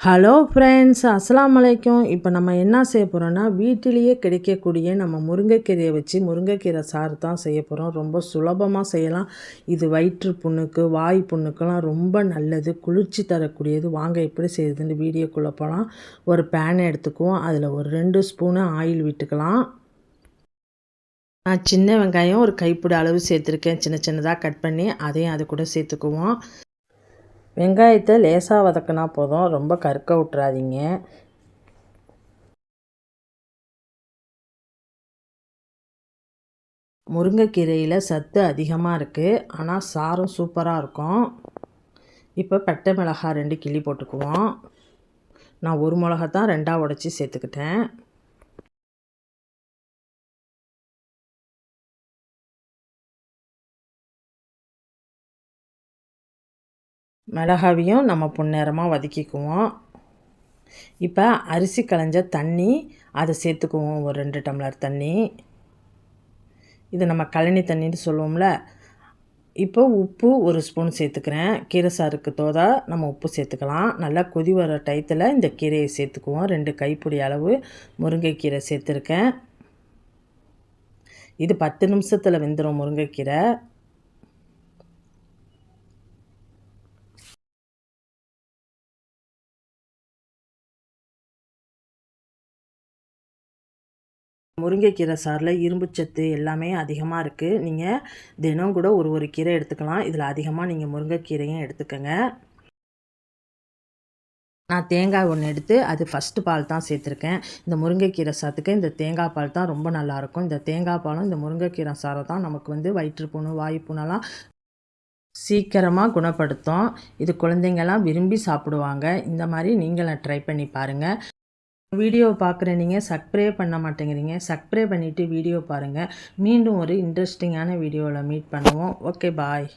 Hello friends, அஸ்ஸலாமு அலைக்கும். இப்போ நம்ம என்ன செய்ய போகிறோன்னா, வீட்டிலேயே கிடைக்கக்கூடிய நம்ம முருங்கைக்கீரையை வச்சு முருங்கைக்கீரை சாறு தான் செய்ய போகிறோம். ரொம்ப சுலபமாக செய்யலாம். இது வயிற்று புண்ணுக்கு, வாய் புண்ணுக்கெல்லாம் ரொம்ப நல்லது, குளிர்ச்சி தரக்கூடியது. வாங்க எப்படி செய்யுதுன்னு வீடியோக்குள்ளே போகலாம். ஒரு பேனை எடுத்துக்குவோம். அதில் ஒரு 2 ஸ்பூனு ஆயில் விட்டுக்கலாம். நான் சின்ன வெங்காயம் ஒரு கைப்பிடி அளவு சேர்த்துருக்கேன், சின்ன சின்னதாக கட் பண்ணி. அதையும் அது கூட சேர்த்துக்குவோம். வெங்காயத்தை லேசாக வதக்கினா போதும், ரொம்ப கருக்க விட்றாதீங்க. முருங்கைக்கீரையில் சத்து அதிகமாக இருக்குது, ஆனால் சாரும் சூப்பராக இருக்கும். இப்போ பட்டை மிளகாய் 2 கிள்ளி போட்டுக்குவோம். நான் ஒரு மிளகா தான் 2ஆக உடச்சி சேர்த்துக்கிட்டேன். மிளகாவையும் நம்ம பொன்னிறமாக வதக்கிக்குவோம். இப்போ அரிசி களைஞ்ச தண்ணி அதை சேர்த்துக்குவோம், ஒரு 2 டம்ளர் தண்ணி. இது நம்ம கழனி தண்ணின்னு சொல்லுவோம்ல. இப்போ உப்பு ஒரு ஸ்பூன் சேர்த்துக்கிறேன். கீரை சாருக்கு தோதா நம்ம உப்பு சேர்த்துக்கலாம். நல்லா கொதி வர டயத்தில் இந்த கீரையை சேர்த்துக்குவோம். 2 கைப்பிடி அளவு முருங்கைக்கீரை சேர்த்துருக்கேன். இது 10 நிமிஷத்தில் வெந்துடும் முருங்கைக்கீரை. முருங்கைக்கீரை சாறில் இரும்புச்சத்து எல்லாமே அதிகமாக இருக்குது. நீங்கள் தினம் கூட ஒரு கீரை எடுத்துக்கலாம். இதில் அதிகமாக நீங்கள் முருங்கைக்கீரையும் எடுத்துக்கோங்க. நான் தேங்காய் 1 எடுத்து அது ஃபஸ்ட்டு பால் தான் சேர்த்துருக்கேன். இந்த முருங்கைக்கீரை சாத்துக்கு இந்த தேங்காய் பால் தான் ரொம்ப நல்லாயிருக்கும். இந்த தேங்காய் பாலும் இந்த முருங்கைக்கீரை சாறை தான் நமக்கு வயிற்றுப்புண்ணு, வாய்ப்புண்ணெல்லாம் சீக்கிரமாக குணப்படுத்தும். இது குழந்தைங்கள்லாம் விரும்பி சாப்பிடுவாங்க. இந்த மாதிரி நீங்களும் ட்ரை பண்ணி பாருங்கள். வீடியோ பார்க்குற நீங்கள் சப்ஸ்கிரைப் பண்ண மாட்டேங்கிறீங்க. சப்ஸ்கிரைப் பண்ணிவிட்டு வீடியோ பாருங்கள். மீண்டும் ஒரு இன்ட்ரெஸ்டிங்கான வீடியோவில் மீட் பண்ணுவோம். ஓகே, பாய்.